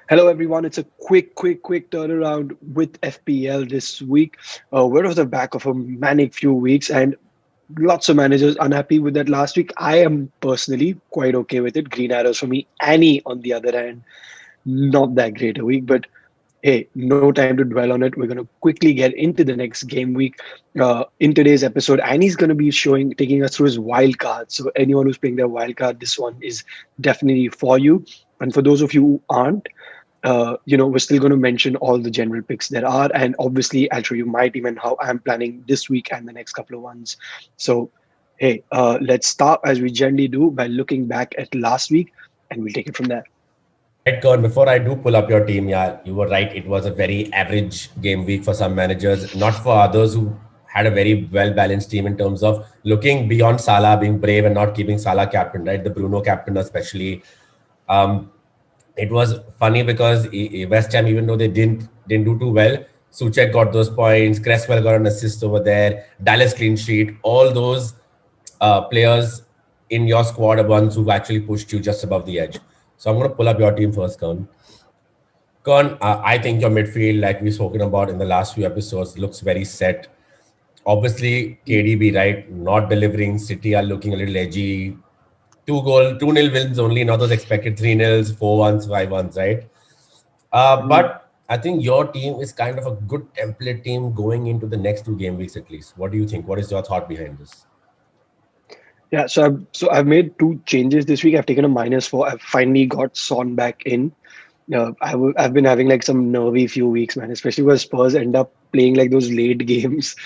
Hello, everyone. It's a quick turnaround with FPL this week. We're off the back of a manic few weeks, and lots of managers unhappy with that last week. I am personally quite okay with it. Green arrows for me. Annie, on the other hand, not that great a week, but hey, no time to dwell on it. We're going to quickly get into the next game week. In today's episode, Annie's going to be taking us through his wild card. So anyone who's playing their wild card, this one is definitely for you. And for those of you who aren't, we're still going to mention all the general picks there are, and obviously, I'll show you my team and how I'm planning this week and the next couple of ones. So, hey, let's start as we generally do by looking back at last week, and we'll take it from there. Right, Karan, before I do pull up your team, yeah, you were right. It was a very average game week for some managers, not for others who had a very well balanced team in terms of looking beyond Salah, being brave and not keeping Salah captain, right? The Bruno captain, especially. Um, it was funny because West Ham, even though they didn't do too well, Suchek got those points, Cresswell got an assist over there, Dallas clean sheet, all those players in your squad are ones who've actually pushed you just above the edge. So I'm going to pull up your team first, Karan. Karan, I think your midfield, like we've spoken about in the last few episodes, looks very set. Obviously, KDB, right, not delivering. City are looking a little edgy. 2 nil wins only, not those expected 3 nils, 4-1s, 5-1s, right? Mhm. But I think your team is kind of a good template team going into the next two game weeks at least. What do you think? What is your thought behind this? Yeah, so I've made two changes this week. I've taken a -4. I've finally got Son back in. I've been having like some nervy few weeks, man, especially when Spurs end up playing like those late games.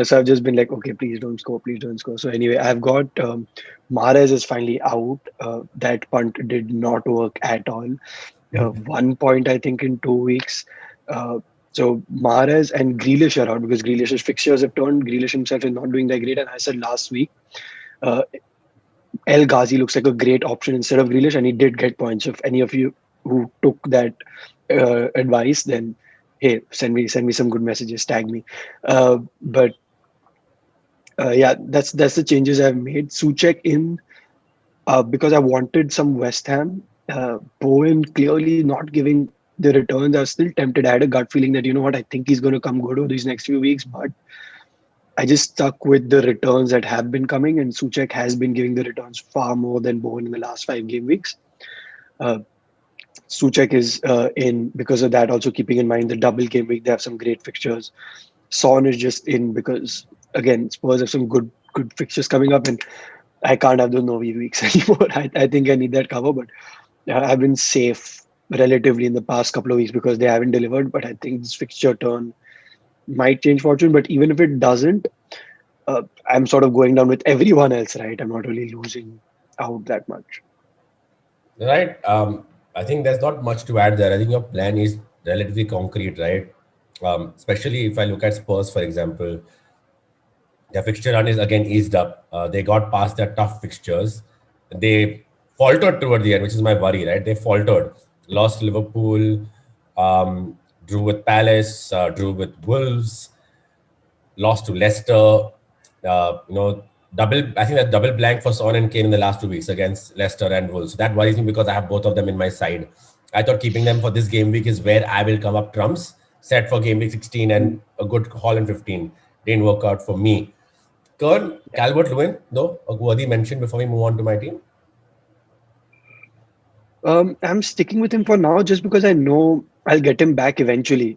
So I've just been like, okay, please don't score, please don't score. So anyway, I've got Mahrez is finally out. That punt did not work at all. 1 point, I think, in 2 weeks. Uh, so Mahrez and Grealish are out because Grealish's fixtures have turned. Grealish himself is not doing that great. And I said last week, uh, El Ghazi looks like a great option instead of Grealish, and he did get points. If any of you who took that advice, then hey, send me some good messages, tag me. But yeah, that's the changes I've made. Suchek in because I wanted some West Ham. Bowen clearly not giving the returns. I was still tempted. I had a gut feeling that, you know what, I think he's going to come good over these next few weeks, but I just stuck with the returns that have been coming, and Suchek has been giving the returns far more than Bowen in the last 5 game weeks. Uh, Suchek is in because of that, also keeping in mind the double game week. They have some great fixtures. Son is just in because, again, Spurs have some good fixtures coming up, and I can't have those Novi weeks anymore. I think I need that cover, but I've been safe relatively in the past couple of weeks because they haven't delivered. But I think this fixture turn might change fortune. But even if it doesn't, I'm sort of going down with everyone else, right? I'm not really losing out that much. Right. I think there's not much to add there. I think your plan is relatively concrete, right? Especially if I look at Spurs, for example, their fixture run is again eased up. They got past their tough fixtures. They faltered toward the end, which is my worry, right? They faltered, lost to Liverpool, drew with Palace, drew with Wolves, lost to Leicester. Double. I think that double blank for Son and Kane in the last 2 weeks against Leicester and Wolves. So that worries me because I have both of them in my side. I thought keeping them for this game week is where I will come up trumps. Set for game week 16 and a good haul in 15. Didn't work out for me. Kern, Yeah. Calvert Lewin, though, a worthy mention before we move on to my team. I'm sticking with him for now just because I know I'll get him back eventually.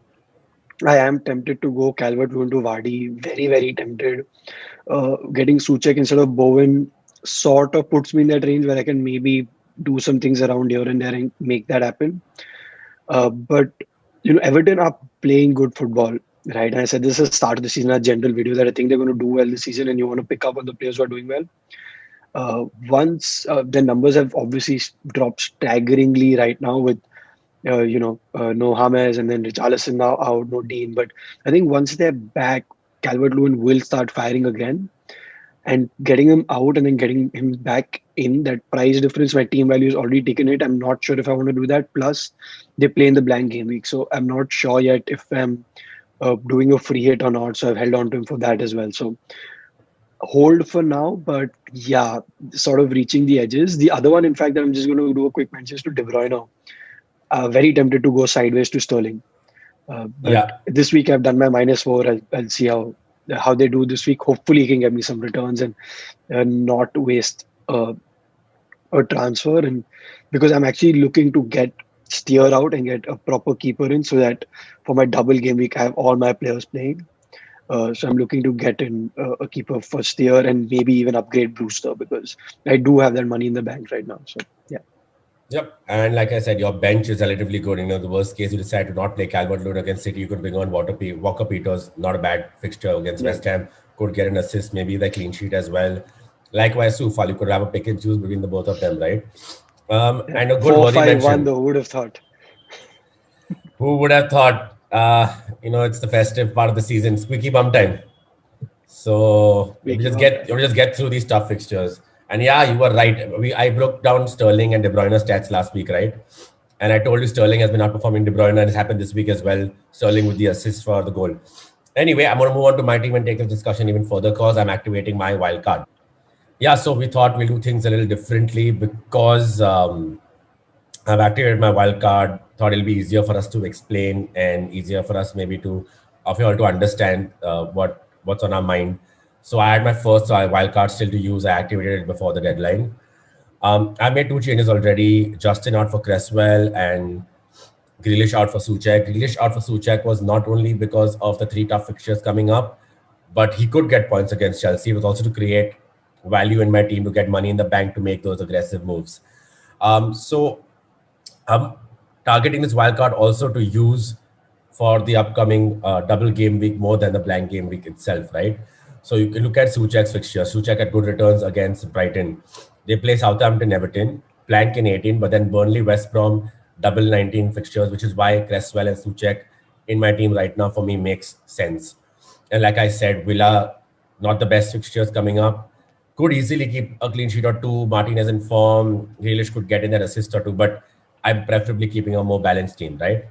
I am tempted to go Calvert-Lewin to Vardy. Very, very tempted. Getting Suchek instead of Bowen sort of puts me in that range where I can maybe do some things around here and there and make that happen. But Everton are playing good football, right? And I said this is the start of the season, a general video that I think they're going to do well this season, and you want to pick up on the players who are doing well. Once the numbers have obviously dropped staggeringly right now with no James and then Richarlison now out, no Dean. But I think once they're back, Calvert Lewin will start firing again. And getting him out and then getting him back in, that price difference, my team value is already taken it. I'm not sure if I want to do that. Plus, they play in the blank game week. So I'm not sure yet if I'm doing a free hit or not. So I've held on to him for that as well. So hold for now, but yeah, sort of reaching the edges. The other one, in fact, that I'm just going to do a quick mention is to De Bruyne. very tempted to go sideways to Sterling. But Yeah. this week I've done my -4. I'll see how they do this week. Hopefully he can get me some returns and not waste a transfer. And because I'm actually looking to get steer out and get a proper keeper in, so that for my double game week I have all my players playing. So I'm looking to get in a keeper for steer and maybe even upgrade Brewster, because I do have that money in the bank right now. So yeah. Yep. And like I said, your bench is relatively good. The worst case, you decide to not play Calvert-Lewin against City, you could bring on Walker Peters, not a bad fixture against Yeah. West Ham, could get an assist, maybe the clean sheet as well. Likewise, Soufal, you could have a pick and choose between the both of them, right? Yeah. And a good Four worthy five one mention. though, who would have thought? Who would have thought? It's the festive part of the season, squeaky bum time. So Waking up let time. me just get through these tough fixtures. And yeah, you were right. I broke down Sterling and De Bruyne stats last week, right? And I told you Sterling has been outperforming De Bruyne, and it's happened this week as well. Sterling with the assist for the goal. Anyway, I'm going to move on to my team and take the discussion even further because I'm activating my wild card. Yeah, so we thought we'll do things a little differently because I've activated my wild card. Thought it'll be easier for us to explain and easier for us maybe to of you all to understand what's on our mind. So I had my first wild card still to use. I activated it before the deadline. I made two changes already. Justin out for Cresswell and Grealish out for Souček. Grealish out for Souček was not only because of the three tough fixtures coming up, but he could get points against Chelsea. It was also to create value in my team to get money in the bank to make those aggressive moves. So I'm targeting this wildcard also to use for the upcoming double game week more than the blank game week itself, right? So you can look at Souček's fixture. Souček had good returns against Brighton. They play Southampton, Everton, blank in 18, but then Burnley, West Brom, double 19 fixtures, which is why Cresswell and Souček in my team right now for me makes sense. And like I said, Villa, not the best fixtures coming up. Could easily keep a clean sheet or two. Martinez in form. Grealish could get in that assist or two, but I'm preferably keeping a more balanced team, right?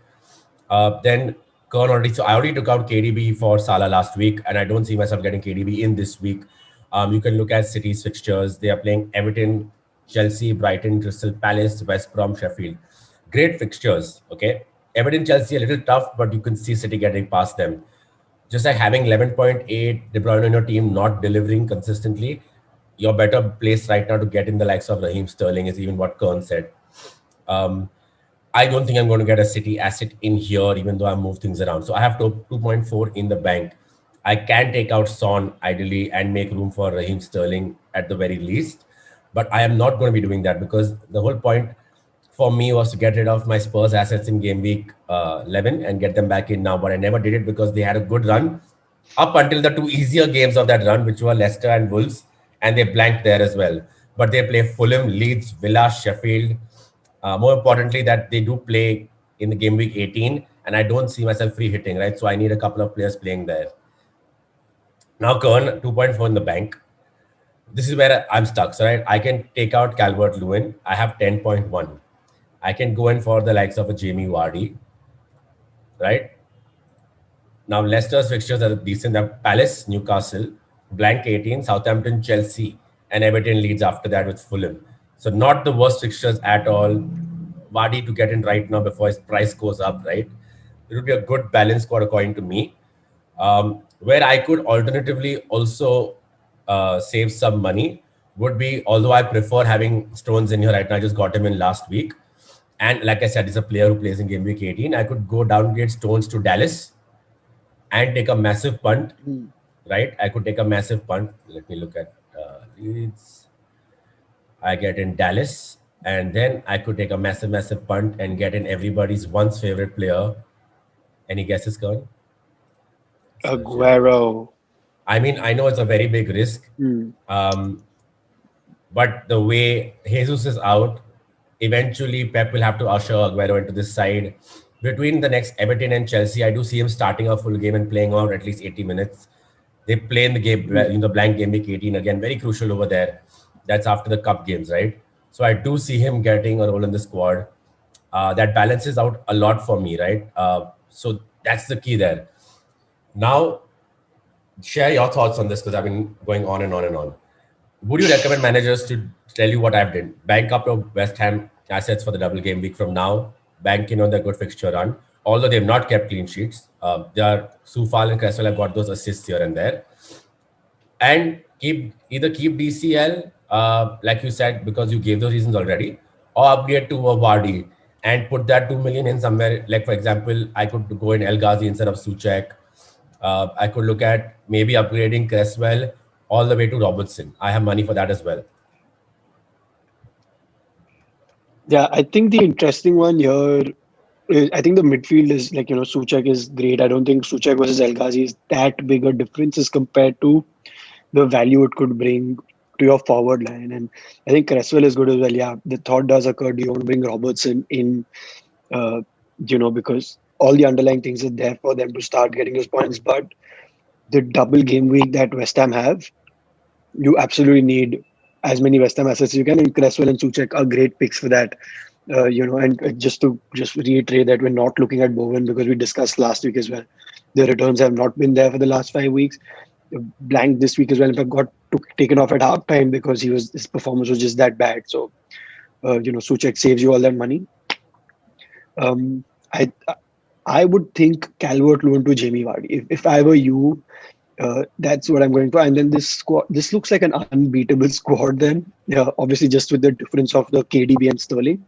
Then Kern already. So I already took out KDB for Salah last week, and I don't see myself getting KDB in this week. You can look at City's fixtures. They are playing Everton, Chelsea, Brighton, Crystal Palace, West Brom, Sheffield. Great fixtures. Okay, Everton, Chelsea a little tough, but you can see City getting past them. Just like having 11.8 De Bruyne on your team not delivering consistently, you're better placed right now to get in the likes of Raheem Sterling, is even what Kern said. Um, I don't think I'm going to get a City asset in here, even though I move things around. So I have 2.4 in the bank. I can take out Son ideally and make room for Raheem Sterling at the very least. But I am not going to be doing that because the whole point for me was to get rid of my Spurs assets in game week 11 and get them back in now. But I never did it because they had a good run up until the two easier games of that run, which were Leicester and Wolves, and they blanked there as well. But they play Fulham, Leeds, Villa, Sheffield. More importantly, that they do play in the game week 18, and I don't see myself free hitting, right? So I need a couple of players playing there. Now, Kern, 2.4 in the bank. This is where I'm stuck. So, right, I can take out Calvert Lewin. I have 10.1. I can go in for the likes of a Jamie Vardy, right? Now, Leicester's fixtures are decent. They have Palace, Newcastle, blank 18, Southampton, Chelsea, and Everton leads after that with Fulham. So, not the worst fixtures at all. Vardy to get in right now before his price goes up, right? It would be a good balance squad according to me. Where I could alternatively also save some money would be, although I prefer having Stones in here right now, I just got him in last week. And like I said, he's a player who plays in game week 18. I could go downgrade Stones to Dallas and take a massive punt, Hmm. right? I could take a massive punt. Let me look at Leeds. I get in Dallas, and then I could take a massive punt and get in everybody's once favorite player. Any guesses, Kern? Aguero. I mean, I know it's a very big risk, Hmm. um, but the way Jesus is out, eventually Pep will have to usher Aguero into this side. Between the next Everton and Chelsea, I do see him starting a full game and playing out at least 80 minutes. They play in the game, Hmm. in the blank game week 18 again, very crucial over there. That's after the cup games, right? So I do see him getting a role in the squad. That balances out a lot for me, right? So that's the key there. Now, share your thoughts on this because I've been going on and on and on. Would you recommend managers to tell you what I've done? Bank up your West Ham assets for the double game week from now. banking on their good fixture run. Although they've not kept clean sheets, Soufal and Cresswell have got those assists here and there, and keep DCL, like you said, because you gave those reasons already, or upgrade to a Vardy and put that 2 million in somewhere. Like for example, I could go in El Ghazi instead of Suchek. I could look at maybe upgrading Cresswell all the way to Robertson. I have money for that as well. Yeah, I think the interesting one here is I think the midfield is like, Suchek is great. I don't think Suchek versus El Ghazi is that big a difference as compared to the value it could bring to your forward line. And I think Cresswell is good as well. Yeah, the thought does occur. Do you want to bring Robertson in, because all the underlying things are there for them to start getting those points. But the double game week that West Ham have, you absolutely need as many West Ham assets as you can. And Cresswell and Suchek are great picks for that. And just reiterate that we're not looking at Bowen because we discussed last week as well. The returns have not been there for the last 5 weeks. Blank this week as well. In fact, got taken off at half time because his performance was just that bad. So, Suchek saves you all that money. I would think Calvert-Lewin to Jamie Vardy. If I were you, that's what I'm going for. And then this squad, this looks like an unbeatable squad. Then, yeah, obviously just with the difference of the KDB and Sterling.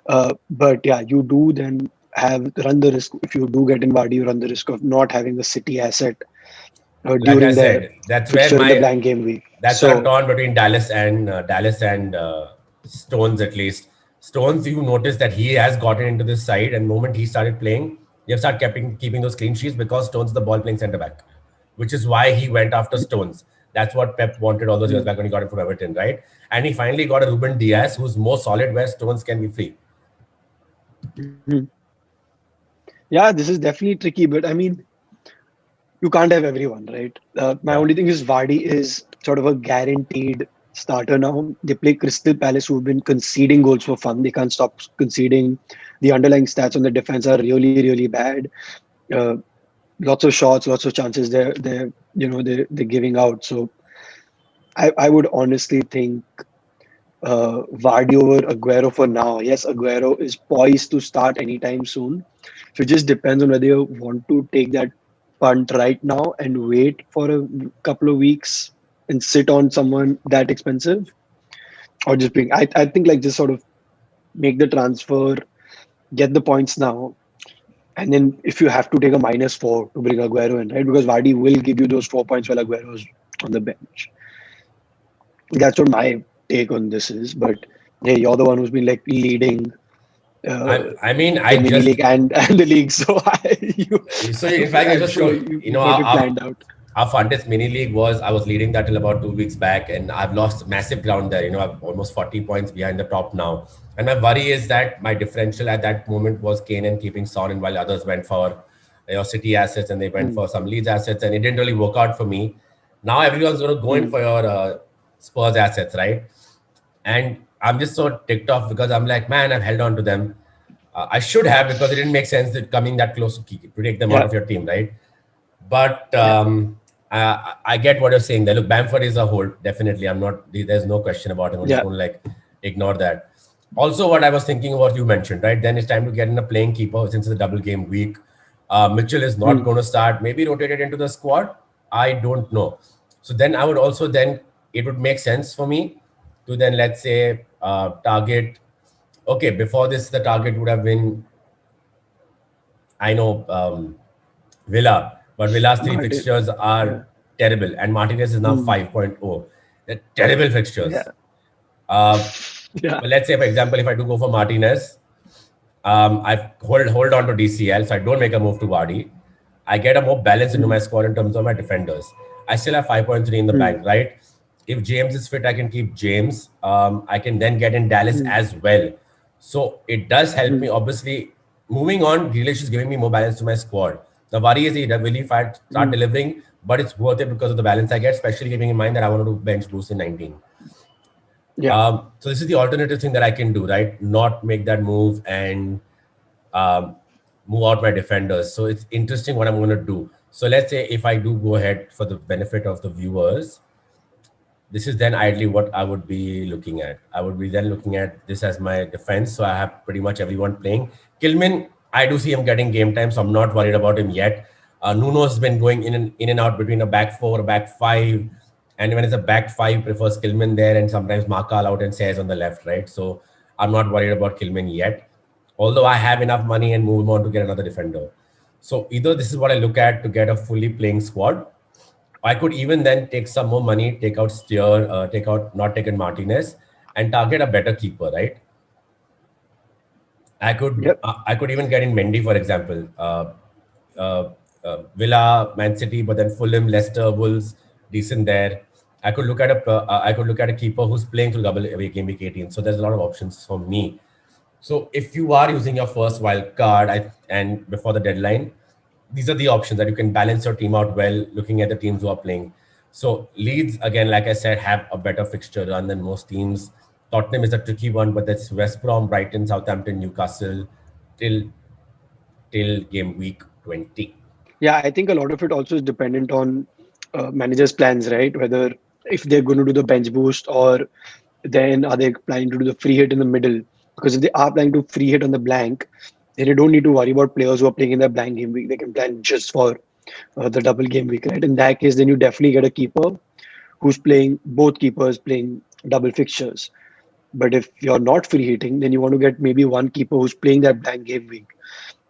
But yeah, you do then run the risk if you do get in Vardy, you run the risk of not having the City asset Like during I said, that's where the blank game week. That's a torn between Dallas and Stones at least. Stones, you notice that he has gotten into this side, and the moment he started playing, they have started keeping those clean sheets because Stones is the ball playing centre back, which is why he went after Stones. That's what Pep wanted all those years back when he got it from Everton, right? And he finally got a Ruben Diaz who's more solid where Stones can be free. Mm-hmm. Yeah, this is definitely tricky, but I mean, you can't have everyone, right? My only thing is Vardy is sort of a guaranteed starter now. They play Crystal Palace, who've been conceding goals for fun. They can't stop conceding. The underlying stats on the defense are really, really bad. Uh, Lots of shots, lots of chances. They're giving out. So I would honestly think Vardy over Aguero for now. Yes, Aguero is poised to start anytime soon. So it just depends on whether you want to take that punt right now and wait for a couple of weeks and sit on someone that expensive, or just bring. I think like just sort of make the transfer, get the points now, and then if you have to take a -4 to bring Aguero in, right? Because Vardy will give you those 4 points while Aguero's on the bench. That's what my take on this is. But hey, you're the one who's been like leading. I mean, the mini league and the league. So in fact, I just sure showed, you got it planned out. Our funnest mini league I was leading that till about 2 weeks back, and I've lost massive ground there. I'm almost 40 points behind the top now. And my worry is that my differential at that moment was Kane and keeping Son, and while others went for City assets and they went for some Leeds assets, and it didn't really work out for me. Now everyone's going to go in for your Spurs assets, right? And I'm just so ticked off because I'm like, man, I've held on to them. I should have, because it didn't make sense that coming that close to take them out of your team, right? But I get what you're saying there. Look, Bamford is a hold, definitely. There's no question about it. I'm just going to like ignore that. Also, what I was thinking about, you mentioned, right? Then it's time to get in a playing keeper since it's a double game week. Mitchell is not going to start, maybe rotated into the squad. I don't know. So then I would also it would make sense for me to then, let's say, target. Okay, before this, the target would have been, I know, Villa, but Villa's three fixtures are terrible, and Martinez is now 5.0. They're terrible fixtures. But let's say, for example, if I do go for Martinez, I hold on to DCL, so I don't make a move to Vardy. I get a more balance into my squad in terms of my defenders. I still have 5.3 in the bank, right? If James is fit, I can keep James. I can then get in Dallas as well. So it does help me. Obviously, moving on, Grealish is giving me more balance to my squad. The worry is if I start delivering, but it's worth it because of the balance I get, especially keeping in mind that I want to bench Bruce in 19. So this is the alternative thing that I can do, right? Not make that move and move out my defenders. So it's interesting what I'm going to do. So let's say if I do go ahead, for the benefit of the viewers, this is then ideally what I would be looking at. I would be then looking at this as my defense. So I have pretty much everyone playing. Kilman, I do see him getting game time, so I'm not worried about him yet. Nuno's been going in and out between a back four, a back five, and when it's a back five, prefers Kilman there, and sometimes Markal out and Says on the left, right? So I'm not worried about Kilman yet. Although I have enough money and move on to get another defender. So either this is what I look at to get a fully playing squad. I could even then take some more money, take out Steer, take out not taken Martinez, and target a better keeper, right? Yep. I could even get in Mendy, for example. Uh, Villa, Man City, but then Fulham, Leicester, Wolves, decent there. I could look at a keeper who's playing through double away game week 18. So there's a lot of options for me. So if you are using your first wild card and before the deadline, these are the options that you can balance your team out well, looking at the teams who are playing. So Leeds, again, like I said, have a better fixture run than most teams. Tottenham is a tricky one, but that's West Brom, Brighton, Southampton, Newcastle till game week 20. Yeah, I think a lot of it also is dependent on managers' plans, right? Whether if they're going to do the bench boost or then are they planning to do the free hit in the middle? Because if they are planning to free hit on the blank, then you don't need to worry about players who are playing in the blank game week. They can plan just for the double game week, right? In that case, then you definitely get a keeper who's playing both keepers playing double fixtures. But if you're not free hitting, then you want to get maybe one keeper who's playing that blank game week,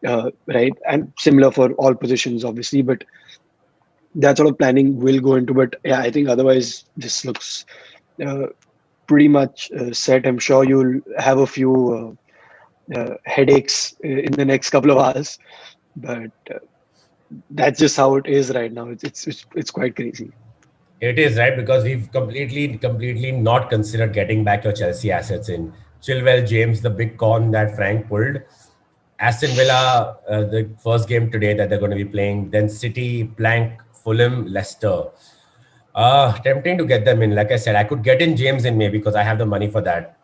right? And similar for all positions, obviously. But that sort of planning will go into. But yeah, I think otherwise this looks uh, pretty much set. I'm sure you'll have a few headaches in the next couple of hours, but that's just how it is right now. It's quite crazy. It is right because we've completely not considered getting back your Chelsea assets in Chilwell, James, the big con that Frank pulled. Aston Villa, the first game today that they're going to be playing. Then City, blank, Fulham, Leicester. Tempting to get them in. Like I said, I could get in James in maybe because I have the money for that.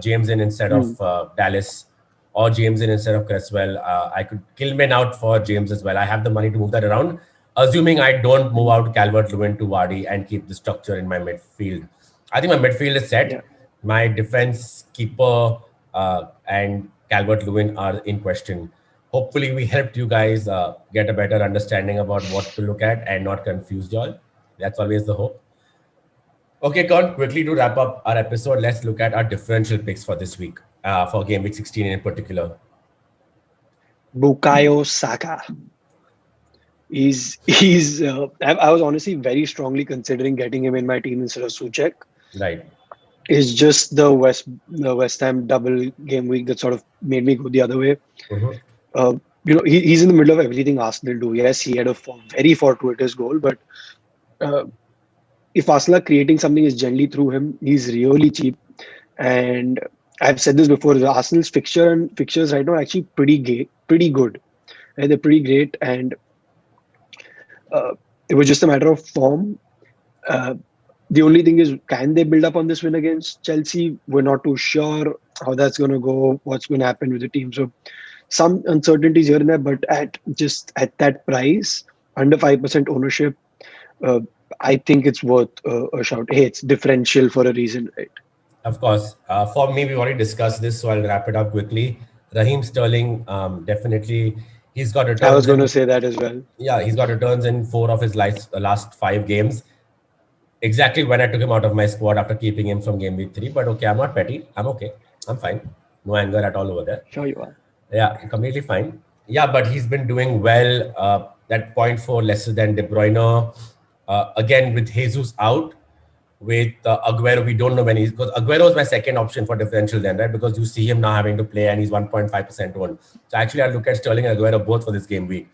James in instead Hmm. of Dallas, or James in instead of Cresswell. I could kill men out for James as well. I have the money to move that around, assuming I don't move out Calvert-Lewin to Vardy and keep the structure in my midfield. I think my midfield is set. Yeah. My defense, keeper, and Calvert-Lewin are in question. Hopefully, we helped you guys get a better understanding about what to look at and not confused y'all. That's always the hope. Okay, Con, quickly to wrap up our episode, let's look at our differential picks for this week, for game week 16 in particular. Bukayo Saka. I was honestly very strongly considering getting him in my team instead of Suchek. Right. It's just the West Ham double game week that sort of made me go the other way. Mhm. He's in the middle of everything Arsenal do. Yes, he had a very fortuitous goal, but uh, if Arsenal are creating something is generally through him, he's really cheap. And I've said this before, the Arsenal's fixtures right now are actually pretty good. And they're pretty great. And uh, it was just a matter of form. Uh, the only thing is, can they build up on this win against Chelsea? We're not too sure how that's going to go, what's going to happen with the team. So some uncertainties here and there, but at that price, under 5% ownership, uh, I think it's worth a shout. Hey, it's differential for a reason, right? Of course. For me, we've already discussed this, so I'll wrap it up quickly. Raheem Sterling, definitely, he's got I was returns going to in. say that as well. Yeah, he's got returns in four of his last 5 games. Exactly when I took him out of my squad after keeping him from game week 3. But okay, I'm not petty. I'm okay. I'm fine. No anger at all over there. Sure you are. Yeah, completely fine. Yeah, but he's been doing well. That point for lesser than De Bruyne. Again, with Jesus out, with Aguero, we don't know when he's, because Aguero is my second option for differential then, right? Because you see him now having to play and he's 1.5% owned. So actually, I look at Sterling and Aguero both for this game week.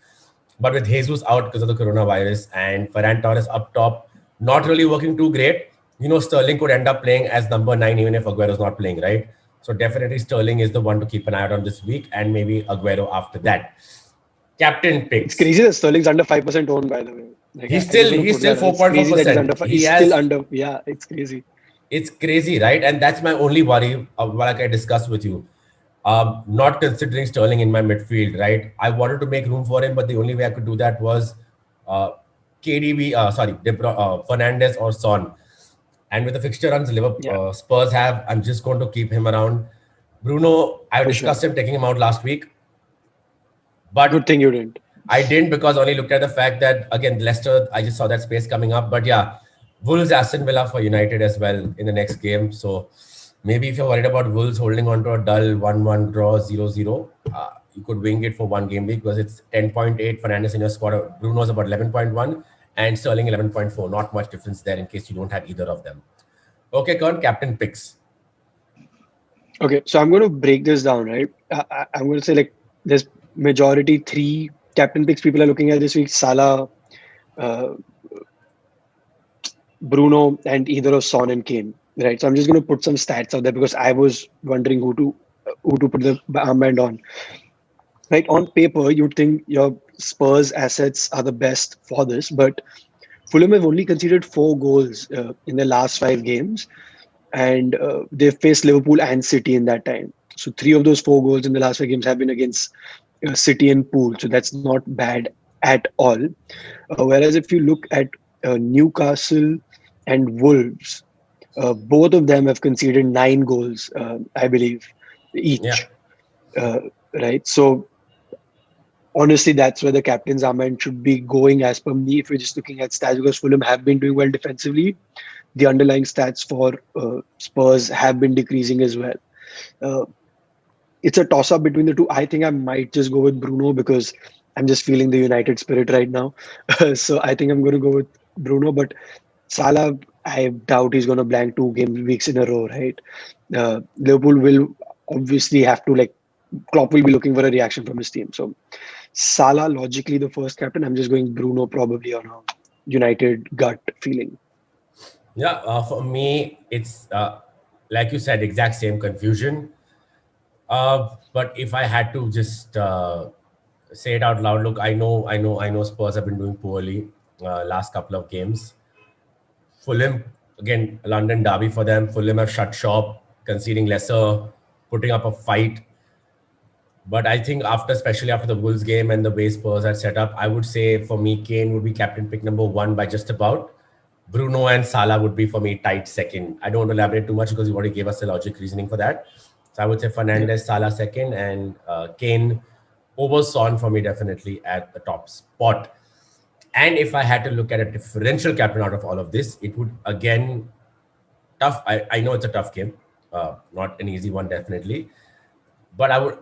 But with Jesus out because of the coronavirus and Ferran Torres up top, not really working too great, Sterling could end up playing as number 9 even if Aguero's not playing, right? So definitely Sterling is the one to keep an eye out on this week, and maybe Aguero after that. Captain It's picks. crazy that Sterling's under 5% owned, by the way. Like, He's I just still want to he's put still that out. It's crazy that he's 4.4%. under five. He He's still has under. Yeah, it's crazy. It's crazy, right? And that's my only worry, like I discussed with you. Not considering Sterling in my midfield, right? I wanted to make room for him, but the only way I could do that was uh, KDB, Fernandez or Son. And with the fixture runs Liverpool, Yeah, Spurs have, I'm just going to keep him around. Bruno, I for sure. discussed him taking him out last week, Good but thing you didn't. I didn't because I only looked at the fact that again Leicester, I just saw that space coming up. But yeah, Wolves, Aston Villa for United as well in the next game. So maybe if you're worried about Wolves holding on to a dull 1-1 draw 0-0, you could wing it for one game week because it's 10.8 Fernandes in your squad. Bruno's about 11.1 and Sterling 11.4. Not much difference there in case you don't have either of them. Okay, Kern, captain picks. Okay, so I'm going to break this down, right? I'm going to say like there's majority three captain picks people are looking at this week: Salah, uh, Bruno, and either of Son and Kane. Right. So I'm just going to put some stats out there because I was wondering who to put the armband on. Right. On paper, you'd think your Spurs assets are the best for this, but Fulham have only conceded 4 goals in the last 5 games, and they've faced Liverpool and City in that time. So 3 of those 4 goals in the last 5 games have been against City and Pool. So that's not bad at all. Whereas if you look at Newcastle and Wolves, both of them have conceded 9 goals, I believe, Yeah. each. Uh, right. So honestly, that's where the captain's armband should be going as per me. If we're just looking at stats, because Fulham have been doing well defensively, the underlying stats for Spurs have been decreasing as well. Uh, it's a toss up between the two. I think I might just go with Bruno because I'm just feeling the United spirit right now. So I think I'm going to go with Bruno. But Salah, I doubt he's going to blank 2 game weeks in a row, right? Liverpool will obviously have to like Klopp will be looking for a reaction from his team. So Salah, logically the first captain. I'm just going Bruno probably on a United gut feeling. Yeah, for me, it's like you said, exact same confusion. But if I had to just say it out loud, look, I know Spurs have been doing poorly last couple of games. Fulham, again, London derby for them. Fulham have shut shop, conceding lesser, putting up a fight. But I think after, especially after the Wolves game and the way Spurs had set up, I would say for me, Kane would be captain pick number one by just about. Bruno and Salah would be for me tight second. I don't want to elaborate too much because you already gave us the logic reasoning for that. So I would say Yeah. Fernandez, Salah second, and Kane over Son for me definitely at the top spot. And if I had to look at a differential captain out of all of this, it would again tough. I know it's a tough game, not an easy one definitely, but I would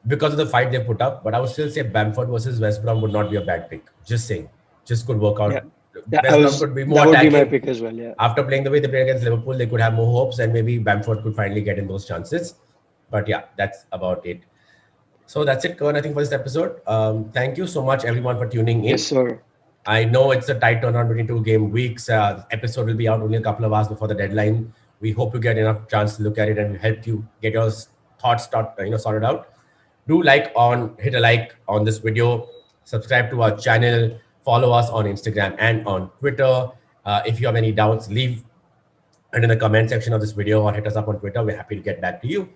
because of the fight they put up. But I would still say Bamford versus West Brom would not be a bad pick. Just saying, just could work Yeah. out. Yeah, West Brom could be that more would be my attacking. pick as well. Yeah. After playing the way they played against Liverpool, they could have more hopes, and maybe Bamford could finally get in those chances. But yeah, that's about it. So that's it, Kern, I think, for this episode. Thank you so much, everyone, for tuning Yes, in. sir. I know it's a tight turnaround between 2 game weeks. The episode will be out only a couple of hours before the deadline. We hope you get enough chance to look at it and help you get your thoughts sorted out. Do hit a like on this video, subscribe to our channel, follow us on Instagram and on Twitter. If you have any doubts, leave it in the comment section of this video or hit us up on Twitter. We're happy to get back to you.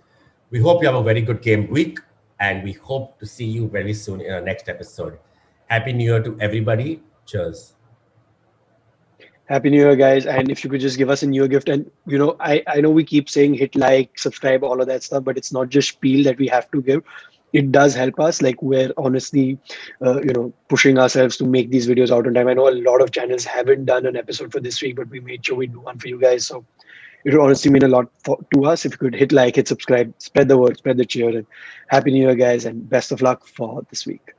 We hope you have a very good game week and we hope to see you very soon in our next episode. Happy New Year to everybody. Cheers. Happy New Year, guys. And if you could just give us a new gift. And, I know we keep saying hit like, subscribe, all of that stuff, but it's not just spiel that we have to give. It does help us. Like, we're honestly, pushing ourselves to make these videos out on time. I know a lot of channels haven't done an episode for this week, but we made sure we do one for you guys. So it would honestly mean a lot to us if you could hit like, hit subscribe, spread the word, spread the cheer. And Happy New Year, guys. And best of luck for this week.